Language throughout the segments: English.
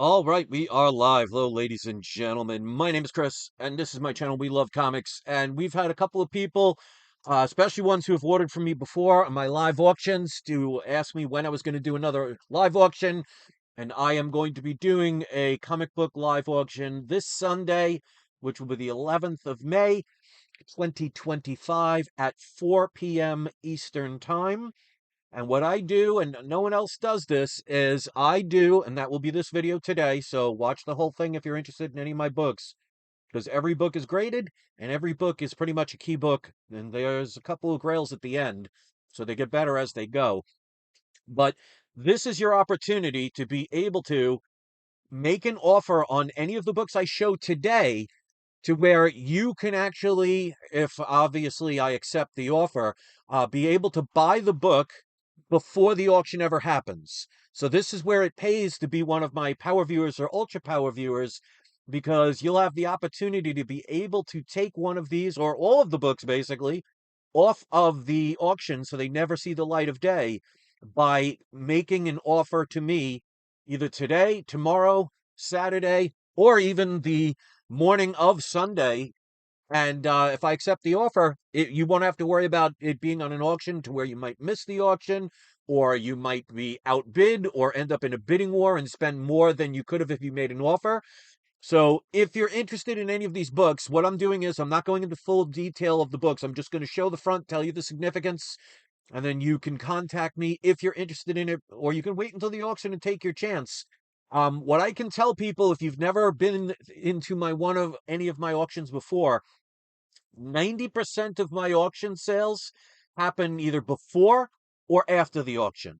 All right, we are live. Hello, ladies and gentlemen. My name is Chris, and this is my channel. We love comics, and we've had a couple of people, especially ones who have ordered from me before on my live auctions, to ask me when I was going to do another live auction, and I am going to be doing a comic book live auction this Sunday, which will be the 11th of May, 2025 at 4 p.m. Eastern Time. And what I do, and no one else does this, is I do, and that will be this video today. So watch the whole thing if you're interested in any of my books, because every book is graded, and every book is pretty much a key book. And there's a couple of grails at the end, so they get better as they go. But this is your opportunity to be able to make an offer on any of the books I show today to where you can actually, if obviously I accept the offer, be able to buy the book before the auction ever happens. So this is where it pays to be one of my power viewers or ultra power viewers, because you'll have the opportunity to be able to take one of these or all of the books basically off of the auction so they never see the light of day by making an offer to me either today, tomorrow, Saturday, or even the morning of Sunday. And if I accept the offer, you won't have to worry about it being on an auction to where you might miss the auction, or you might be outbid, or end up in a bidding war and spend more than you could have if you made an offer. So if you're interested in any of these books, what I'm doing is I'm not going into full detail of the books. I'm just going to show the front, tell you the significance, and then you can contact me if you're interested in it, or you can wait until the auction and take your chance. What I can tell people, if you've never been into my one of any of my auctions before, 90% of my auction sales happen either before or after the auction.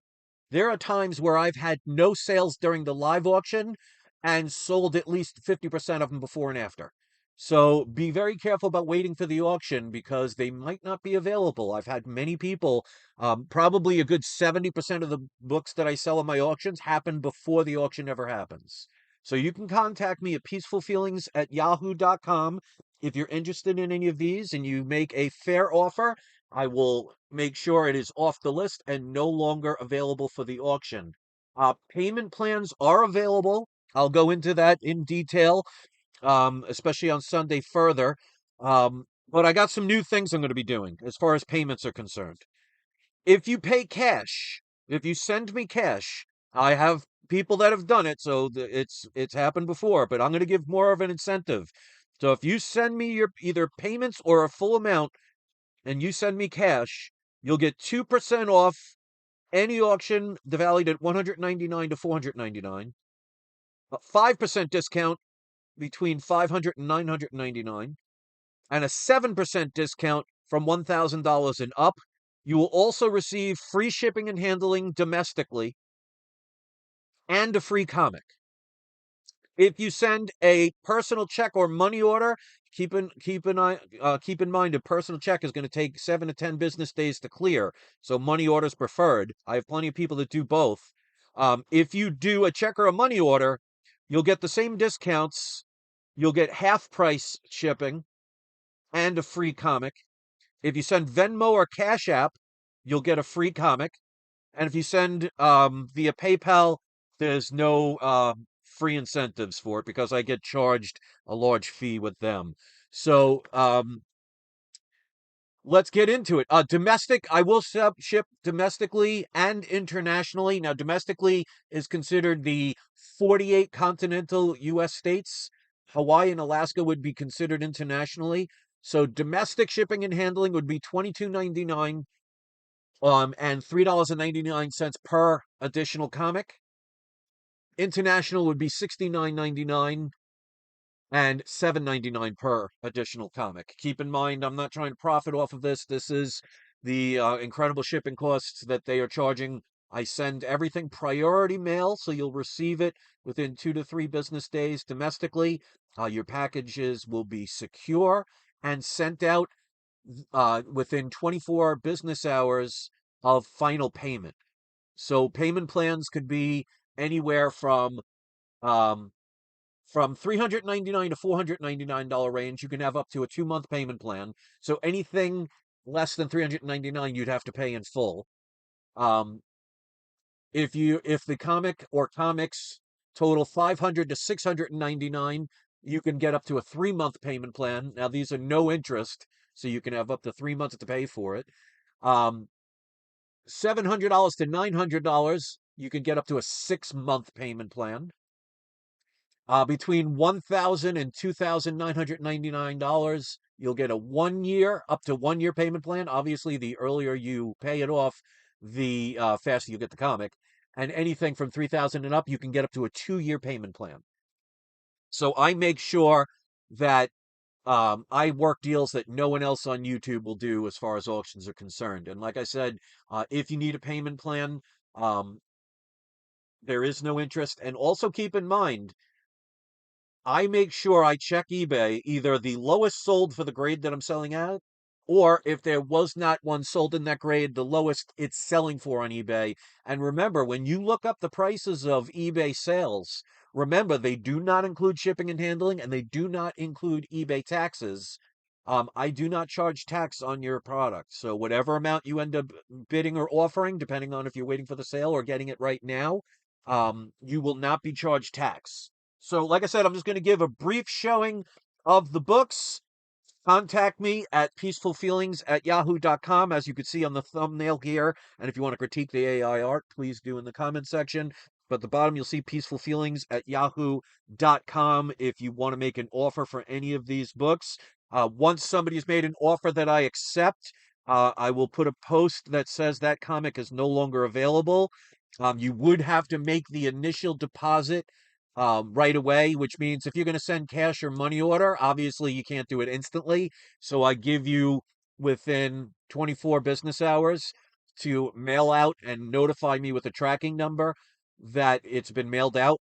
There are times where I've had no sales during the live auction and sold at least 50% of them before and after. So be very careful about waiting for the auction because they might not be available. I've had many people, probably a good 70% of the books that I sell in my auctions happen before the auction ever happens. So you can contact me at peacefulfeelings@yahoo.com if you're interested in any of these and you make a fair offer. I will make sure it is off the list and no longer available for the auction. Payment plans are available. I'll go into that in detail, especially on Sunday further. But I got some new things I'm going to be doing as far as payments are concerned. If you pay cash, if you send me cash, I have people that have done it, so it's happened before, but I'm going to give more of an incentive. So if you send me your either payments or a full amount and you send me cash, you'll get 2% off any auction valued at 199 to 499, a 5% discount between 500 and 999, and a 7% discount from $1,000 and up. You will also receive free shipping and handling domestically and a free comic. If you send a personal check or money order, keep in mind a personal check is going to take 7 to 10 business days to clear. So money orders preferred. I have plenty of people that do both. If you do a check or a money order, you'll get the same discounts. You'll get half price shipping and a free comic. If you send Venmo or Cash App, you'll get a free comic. And if you send via PayPal, there's no free incentives for it because I get charged a large fee with them. So let's get into it. Domestic, I will ship domestically and internationally. Now, domestically is considered the 48 continental U.S. states. Hawaii and Alaska would be considered internationally. So domestic shipping and handling would be $22.99 and $3.99 per additional comic. International would be $69.99 and $7.99 per additional comic. Keep in mind, I'm not trying to profit off of this. This is the incredible shipping costs that they are charging. I send everything priority mail, so you'll receive it within 2 to 3 business days domestically. Your packages will be secure and sent out within 24 business hours of final payment. So payment plans could be anywhere um, from $399 to $499 range. You can have up to a 2-month payment plan. So anything less than $399, you'd have to pay in full. Um, if the comic or comics total 500 to 699. You can get up to a 3-month payment plan. Now these are no interest, so you can have up to 3 months to pay for it. Um, $700 to $900, you can get up to a 6-month payment plan. Between $1,000 and $2,999, you'll get a 1 year, up to 1 year payment plan. Obviously, the earlier you pay it off, the faster you get the comic. And anything from 3,000 and up, you can get up to a 2 year payment plan. So I make sure that I work deals that no one else on YouTube will do as far as auctions are concerned. And like I said, if you need a payment plan, um, there is no interest. And also keep in mind, I make sure I check eBay, either the lowest sold for the grade that I'm selling at, or if there was not one sold in that grade, the lowest it's selling for on eBay. And remember, when you look up the prices of eBay sales, remember they do not include shipping and handling, and they do not include eBay taxes. I do not charge tax on your product. So whatever amount you end up bidding or offering, depending on if you're waiting for the sale or getting it right now, you will not be charged tax. So, like I said, I'm just going to give a brief showing of the books. Contact me at peacefulfeelings@yahoo.com, as you can see on the thumbnail here. And if you want to critique the AI art, please do in the comment section. But at the bottom, you'll see peacefulfeelings@yahoo.com if you want to make an offer for any of these books. Once somebody's made an offer that I accept, I will put a post that says that comic is no longer available. You would have to make the initial deposit right away, which means if you're going to send cash or money order, obviously you can't do it instantly. So I give you within 24 business hours to mail out and notify me with a tracking number that it's been mailed out.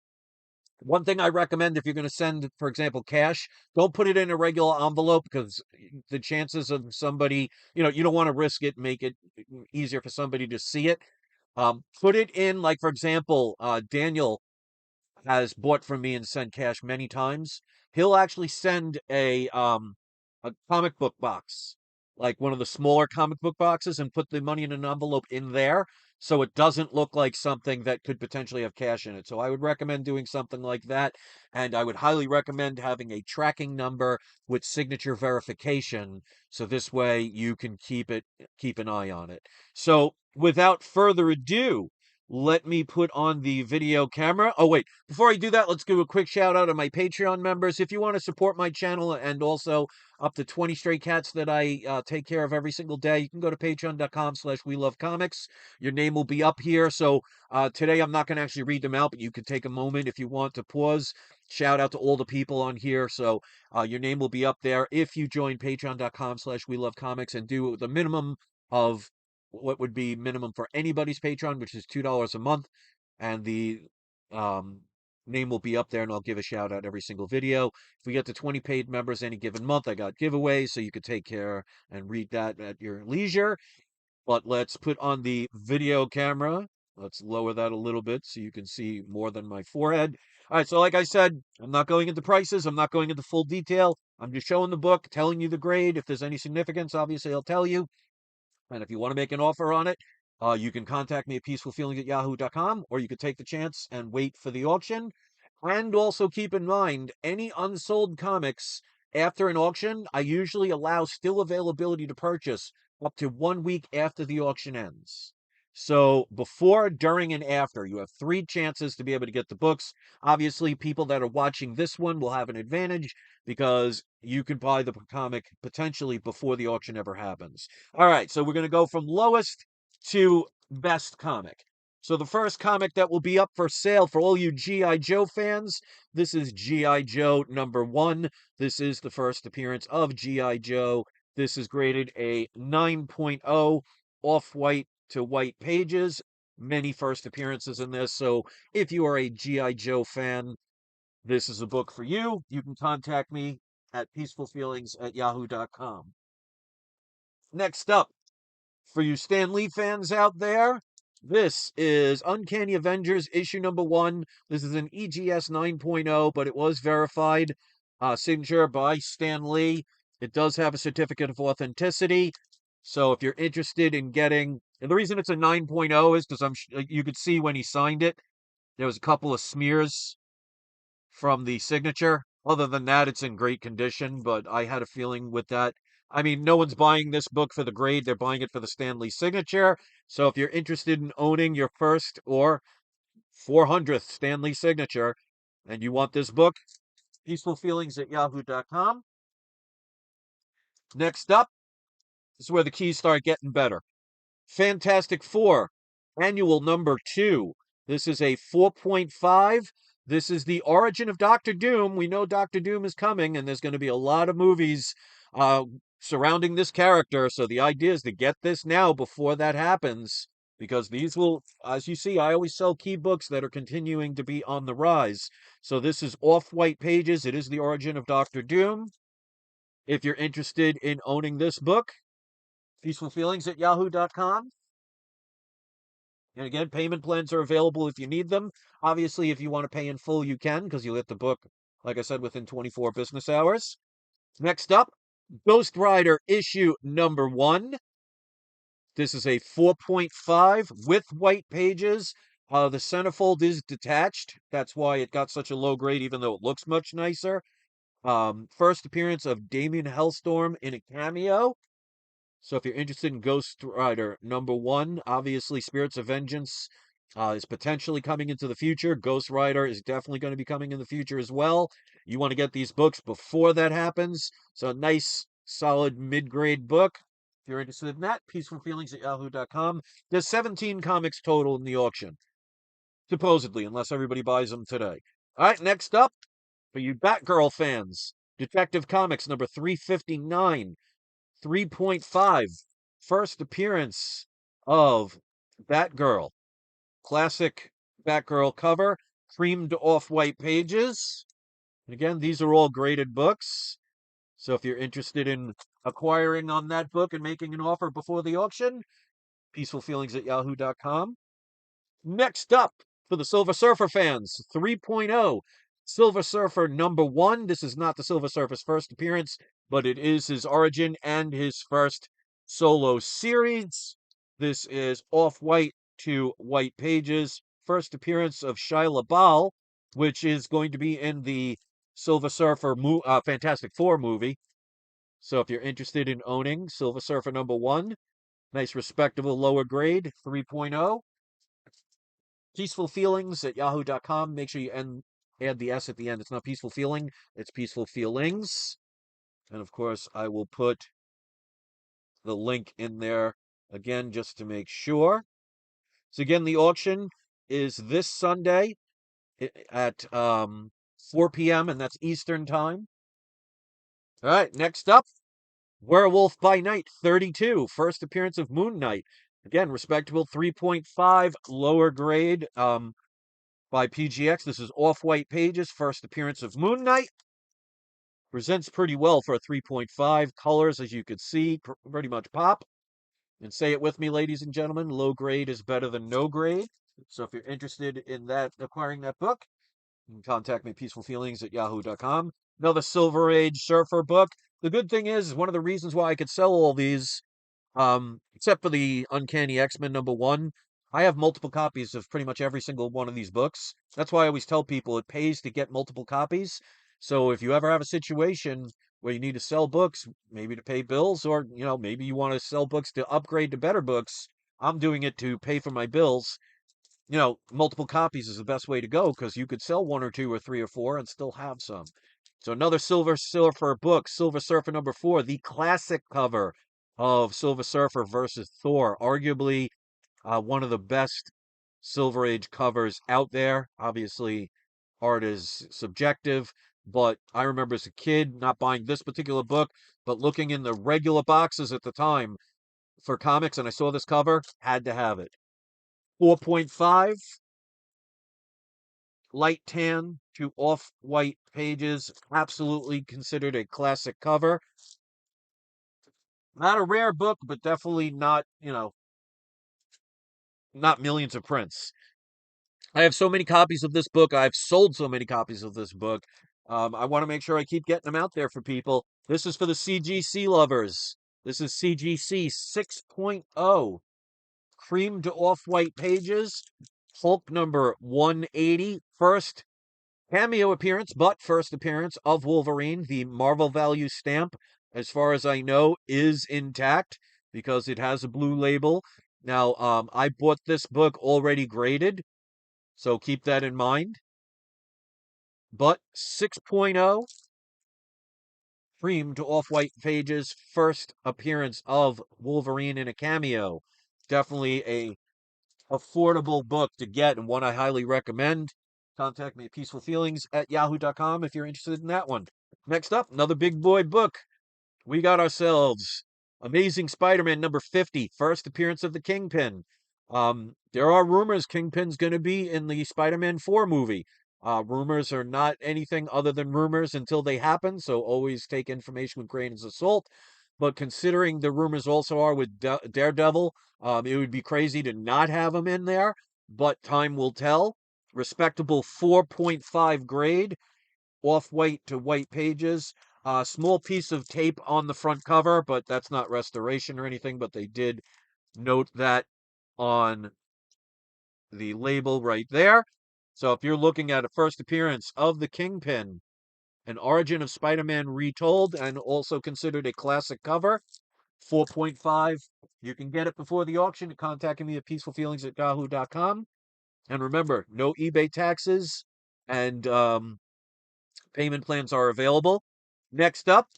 One thing I recommend, if you're going to send, for example, cash, don't put it in a regular envelope, because the chances of somebody, you don't want to risk it, make it easier for somebody to see it. Put it in, like, for example, Daniel has bought from me and sent cash many times. He'll actually send a comic book box, like one of the smaller comic book boxes, and put the money in an envelope in there, so it doesn't look like something that could potentially have cash in it. So I would recommend doing something like that, and I would highly recommend having a tracking number with signature verification, so this way you can keep an eye on it. So without further ado, let me put on the video camera. Oh, wait, before I do that, let's do a quick shout out to my Patreon members. If you want to support my channel and also up to 20 stray cats that I take care of every single day, you can go to patreon.com/we love comics. Your name will be up here. So today I'm not going to actually read them out, but you could take a moment if you want to pause. Shout out to all the people on here. So your name will be up there if you join patreon.com/we love comics and do the minimum of what would be minimum for anybody's Patreon, which is $2 a month. And the um, name will be up there, and I'll give a shout out every single video. If we get to 20 paid members any given month, I got giveaways, so you could take care and read that at your leisure. But let's put on the video camera. Let's lower that a little bit so you can see more than my forehead. All right, so like I said, I'm not going into prices. I'm not going into full detail. I'm just showing the book, telling you the grade. If there's any significance, obviously I'll tell you. And if you want to make an offer on it, you can contact me at peacefulfeelings@yahoo.com, or you could take the chance and wait for the auction. And also keep in mind, any unsold comics after an auction, I usually allow still availability to purchase up to 1 week after the auction ends. So before, during, and after, you have 3 chances to be able to get the books. Obviously, people that are watching this one will have an advantage because you can buy the comic potentially before the auction ever happens. All right, so we're going to go from lowest to best comic. So the first comic that will be up for sale for all you G.I. Joe fans, this is G.I. Joe #1. This is the first appearance of G.I. Joe. This is graded a 9.0, off-white to white pages. Many first appearances in this, so if you are a G.I. Joe fan, this is a book for you. You can contact me at peacefulfeelings@yahoo.com. Next up, for you Stan Lee fans out there, this is Uncanny Avengers issue #1. This is an EGS 9.0, but it was verified. Signature by Stan Lee. It does have a certificate of authenticity. So if you're interested in getting, and the reason it's a 9.0 is because you could see when he signed it, there was a couple of smears from the signature. Other than that, it's in great condition, but I had a feeling with that. I mean, no one's buying this book for the grade, they're buying it for the Stanley signature. So if you're interested in owning your first or 400th Stanley signature and you want this book, peacefulfeelings at yahoo.com. Next up, this is where the keys start getting better. Fantastic Four, annual number 2. This is a 4.5. This is the origin of Doctor Doom. We know Doctor Doom is coming, and there's going to be a lot of movies uh, surrounding this character. So the idea is to get this now before that happens, because these will, as you see, I always sell key books that are continuing to be on the rise. So this is off-white pages. It is the origin of Doctor Doom. If you're interested in owning this book, peacefulfeelings at yahoo.com. And again, payment plans are available if you need them. Obviously, if you want to pay in full, you can, because you'll get the book, like I said, within 24 business hours. Next up, Ghost Rider issue number 1. This is a 4.5 with white pages. The centerfold is detached. That's why it got such a low grade, even though it looks much nicer. First appearance of Damien Hellstorm in a cameo. So if you're interested in Ghost Rider number 1, obviously Spirits of Vengeance is potentially coming into the future. Ghost Rider is definitely going to be coming in the future as well. You want to get these books before that happens. So a nice, solid mid-grade book. If you're interested in that, peacefulfeelings at yahoo.com. There's 17 comics total in the auction, supposedly, unless everybody buys them today. All right, next up, for you Batgirl fans, Detective Comics number 359. 3.5, first appearance of Batgirl. Classic Batgirl cover, creamed off-white pages. And again, these are all graded books. So if you're interested in acquiring on that book and making an offer before the auction, peacefulfeelings at yahoo.com. Next up, for the Silver Surfer fans, 3.0, Silver Surfer number 1. This is not the Silver Surfer's first appearance, but it is his origin and his first solo series. This is off-white to white pages. First appearance of Shia LaBeouf, which is going to be in the Silver Surfer Fantastic Four movie. So if you're interested in owning Silver Surfer number 1, nice respectable lower grade, 3.0. Peaceful Feelings at yahoo.com. Make sure you add the S at the end. It's not Peaceful Feeling, it's Peaceful Feelings. And of course, I will put the link in there again just to make sure. So again, the auction is this Sunday at 4 p.m., and that's Eastern Time. All right, next up, Werewolf by Night 32, first appearance of Moon Knight. Again, respectable 3.5, lower grade. By PGX. This is off-white pages, first appearance of Moon Knight. Presents pretty well for a 3.5. Colors, as you can see, pretty much pop. And say it with me, ladies and gentlemen, low grade is better than no grade. So if you're interested in that, acquiring that book, you can contact me, peacefulfeelings at yahoo.com. Another Silver Age Surfer book. The good thing is one of the reasons why I could sell all these, except for the Uncanny X-Men number 1, I have multiple copies of pretty much every single one of these books. That's why I always tell people it pays to get multiple copies. So if you ever have a situation where you need to sell books, maybe to pay bills, or maybe you want to sell books to upgrade to better books, I'm doing it to pay for my bills. Multiple copies is the best way to go, because you could sell 1 or 2 or 3 or 4 and still have some. So another Silver Surfer book, Silver Surfer number 4, the classic cover of Silver Surfer versus Thor, arguably one of the best Silver Age covers out there. Obviously, art is subjective, but I remember as a kid not buying this particular book, but looking in the regular boxes at the time for comics, and I saw this cover, had to have it. 4.5, light tan to off-white pages, absolutely considered a classic cover. Not a rare book, but definitely not, not millions of prints. I have so many copies of this book. I've sold so many copies of this book. I want to make sure I keep getting them out there for people. This is for the CGC lovers. This is CGC 6.0. Cream to off-white pages. Hulk number 180. First Cameo appearance, but first appearance of Wolverine. The Marvel Value stamp, as far as I know, is intact because it has a blue label. Now, I bought this book already graded, so keep that in mind. But 6.0, cream to off-white pages, first appearance of Wolverine in a cameo. Definitely a affordable book to get and one I highly recommend. Contact me at peacefulfeelings@yahoo.com if you're interested in that one. Next up, another big boy book. We got ourselves Amazing Spider-Man number 50, first appearance of the Kingpin. There are rumors Kingpin's going to be in the Spider-Man 4 movie. Rumors are not anything other than rumors until they happen, so always take information with grains of salt. But considering the rumors also are with Daredevil, it would be crazy to not have him in there, but time will tell. Respectable 4.5 grade, off-white to white pages. Small piece of tape on the front cover, but that's not restoration or anything, but they did note that on the label right there. So if you're looking at a first appearance of the Kingpin, an origin of Spider-Man retold, and also considered a classic cover, 4.5. You can get it before the auction. Contacting me at peacefulfeelings@yahoo.com. And remember, no eBay taxes, and payment plans are available. Next up,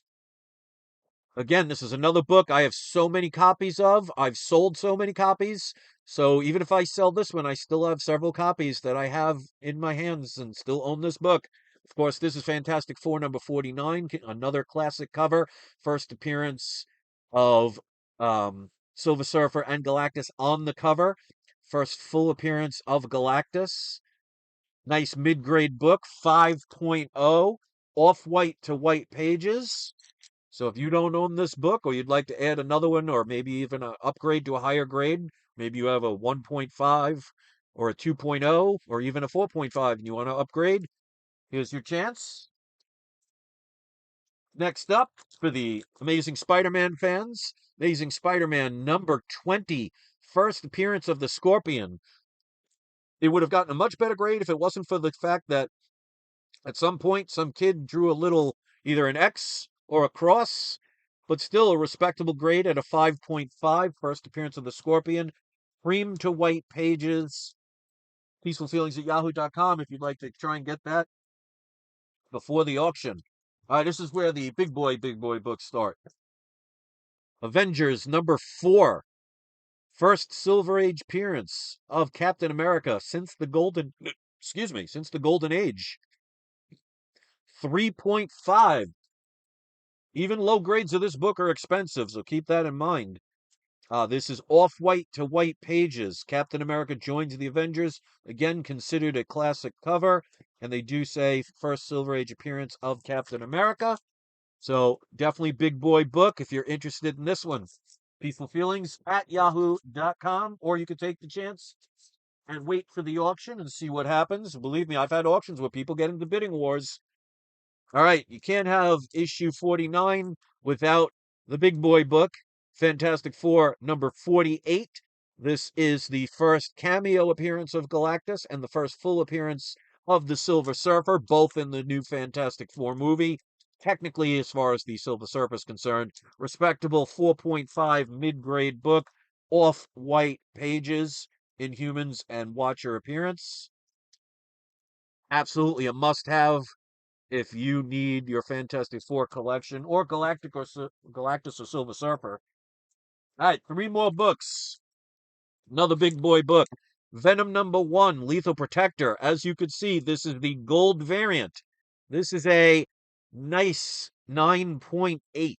again, this is another book I have so many copies of. I've sold so many copies. So even if I sell this one, I still have several copies that I have in my hands and still own this book. Of course, this is Fantastic Four number 49, another classic cover. First appearance of Silver Surfer and Galactus on the cover. First full appearance of Galactus. Nice mid-grade book, 5.0, off-white to white pages. So if you don't own this book or you'd like to add another one or maybe even an upgrade to a higher grade, maybe you have a 1.5 or a 2.0 or even a 4.5 and you want to upgrade, here's your chance. Next up, for the Amazing Spider-Man fans, Amazing Spider-Man number 20, first appearance of the Scorpion. It would have gotten a much better grade if it wasn't for the fact that at some point some kid drew a little, either an X or a cross, but still a respectable grade at a 5.5. First appearance of the Scorpion. Cream to white pages. Peacefulfeelings@yahoo.com if you'd like to try and get that before the auction. All right, this is where the big boy books start. Avengers number 4. First Silver Age appearance of Captain America since the golden, since the golden age. 3.5. Even low grades of this book are expensive, so keep that in mind. This is off-white to white pages. Captain America joins the Avengers, again considered a classic cover, and they do say first Silver Age appearance of Captain America. So definitely big boy book if you're interested in this one. Peacefulfeelings@yahoo.com, or you could take the chance and wait for the auction and see what happens. Believe me, I've had auctions where people get into bidding wars. All right, you can't have issue 49 without the big boy book, Fantastic Four number 48. This is the first cameo appearance of Galactus and the first full appearance of the Silver Surfer, both in the new Fantastic Four movie. Technically, as far as the Silver Surfer is concerned, respectable 4.5 mid-grade book, off-white pages, Inhumans and Watcher appearance. Absolutely a must-have if you need your Fantastic Four collection or Galactus or Silver Surfer. All right, 3 more books. Another big boy book. Venom number 1, Lethal Protector. As you can see, this is the gold variant. This is a nice 9.8.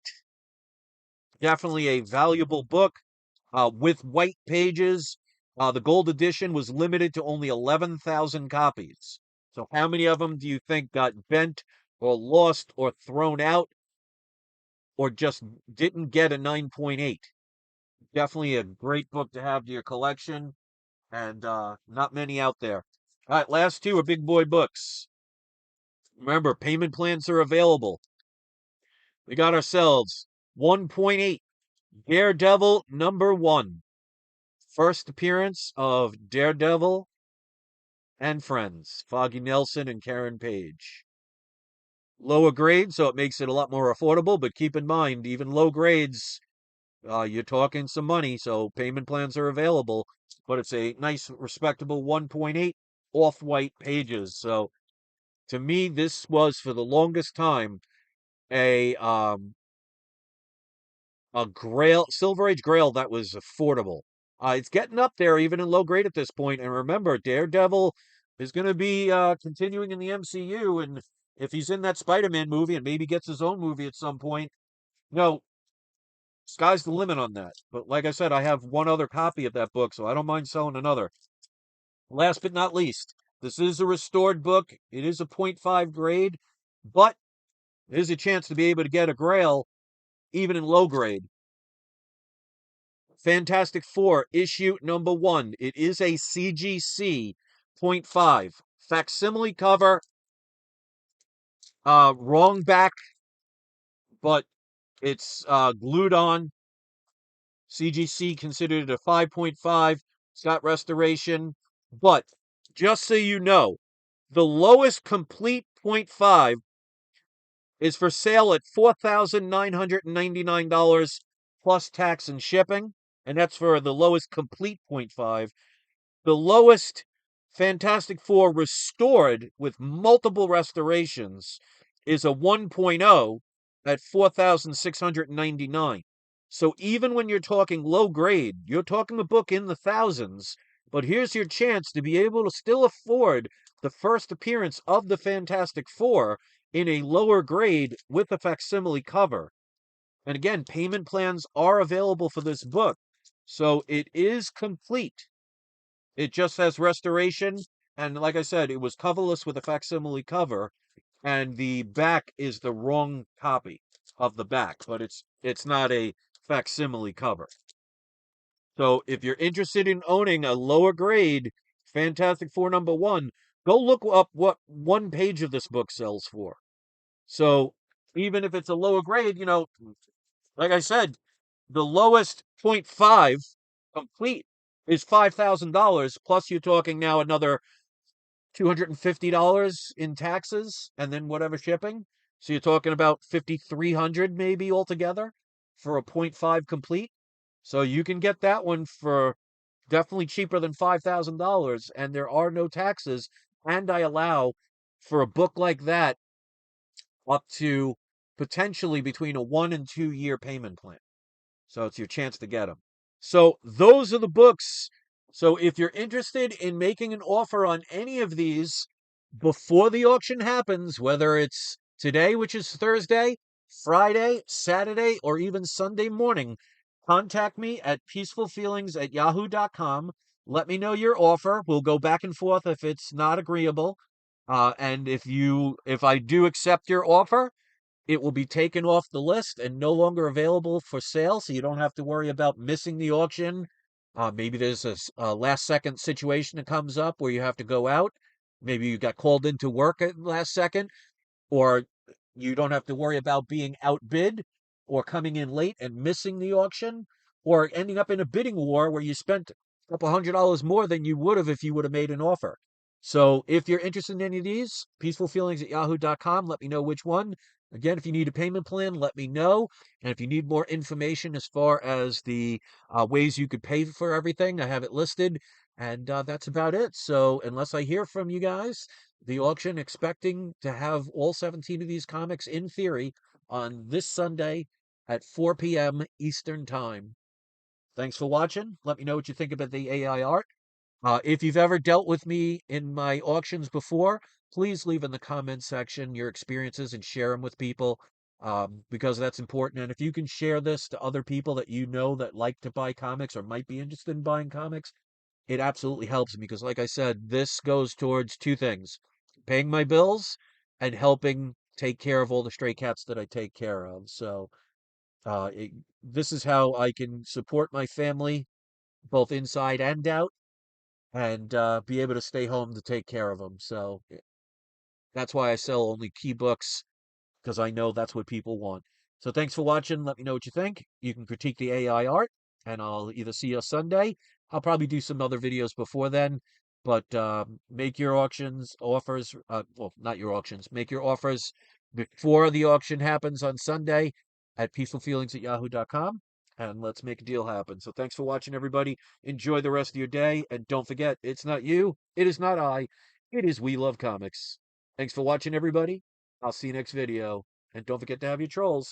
Definitely a valuable book with white pages. The gold edition was limited to only 11,000 copies. So how many of them do you think got bent or lost or thrown out or just didn't get a 9.8? Definitely a great book to have to your collection, and not many out there. All right, last 2 are big boy books. Remember, payment plans are available. We got ourselves 1.8 Daredevil number 1. First appearance of Daredevil and Friends, Foggy Nelson and Karen Page. Lower grade, so it makes it a lot more affordable, but keep in mind, even low grades, you're talking some money, so payment plans are available, but it's a nice, respectable 1.8 off-white pages. So to me, this was for the longest time a a Grail, Silver Age Grail that was affordable. It's getting up there, even in low grade at this point. And remember, Daredevil is going to be continuing in the MCU, and if he's in that Spider-Man movie and maybe gets his own movie at some point, no, sky's the limit on that. But like I said, I have one other copy of that book, so I don't mind selling another. Last but not least, this is a restored book. It is a point 0.5 grade, but there's a chance to be able to get a Grail even in low grade. Fantastic Four, issue number 1. It is a CGC point 0.5. Facsimile cover, wrong back, but it's glued on. CGC considered it a 5.5. It's got restoration. But just so you know, the lowest complete point 0.5 is for sale at $4,999 plus tax and shipping. And that's for the lowest complete point 0.5. The lowest Fantastic Four restored with multiple restorations is a 1.0 at 4,699. So even when you're talking low grade, you're talking a book in the thousands, but here's your chance to be able to still afford the first appearance of the Fantastic Four in a lower grade with a facsimile cover. And again, payment plans are available for this book. So it is complete. It just has restoration, and like I said, it was coverless with a facsimile cover, and the back is the wrong copy of the back, but it's not a facsimile cover. So if you're interested in owning a lower grade Fantastic Four number 1, go look up what one page of this book sells for. So even if it's a lower grade, like I said, the lowest point 0.5 complete is $5,000. Plus, you're talking now another $250 in taxes and then whatever shipping. So you're talking about 5,300 maybe altogether for a point 0.5 complete. So you can get that one for definitely cheaper than $5,000, and there are no taxes. And I allow for a book like that up to potentially between a 1 and 2 year payment plan. So it's your chance to get them. So those are the books. So if you're interested in making an offer on any of these before the auction happens, whether it's today, which is Thursday, Friday, Saturday, or even Sunday morning, contact me at peacefulfeelings@yahoo.com. Let me know your offer. We'll go back and forth if it's not agreeable. And if I do accept your offer, it will be taken off the list and no longer available for sale, so you don't have to worry about missing the auction. Maybe there's a last second situation that comes up where you have to go out. Maybe you got called into work at last second, or you don't have to worry about being outbid or coming in late and missing the auction or ending up in a bidding war where you spent a couple $100 more than you would have if you would have made an offer. So if you're interested in any of these, peacefulfeelings@yahoo.com, let me know which one. Again, if you need a payment plan, let me know. And if you need more information as far as the ways you could pay for everything, I have it listed. And that's about it. So unless I hear from you guys, the auction expecting to have all 17 of these comics in theory on this Sunday at 4 p.m. Eastern Time. Thanks for watching. Let me know what you think about the AI art. If you've ever dealt with me in my auctions before, please leave in the comments section your experiences and share them with people, because that's important. And if you can share this to other people that you know that like to buy comics or might be interested in buying comics, it absolutely helps me because, like I said, this goes towards two things: paying my bills and helping take care of all the stray cats that I take care of. So, this is how I can support my family, both inside and out, and be able to stay home to take care of them. So, that's why I sell only key books because I know that's what people want. So, thanks for watching. Let me know what you think. You can critique the AI art, and I'll either see you Sunday. I'll probably do some other videos before then. But make your auctions offers. Well, not your auctions. Make your offers before the auction happens on Sunday at peacefulfeelings@yahoo.com, and let's make a deal happen. So thanks for watching, everybody. Enjoy the rest of your day, and don't forget, it's not you, it is not I, it is We Love Comics. Thanks for watching, everybody. I'll see you next video, and don't forget to have your trolls.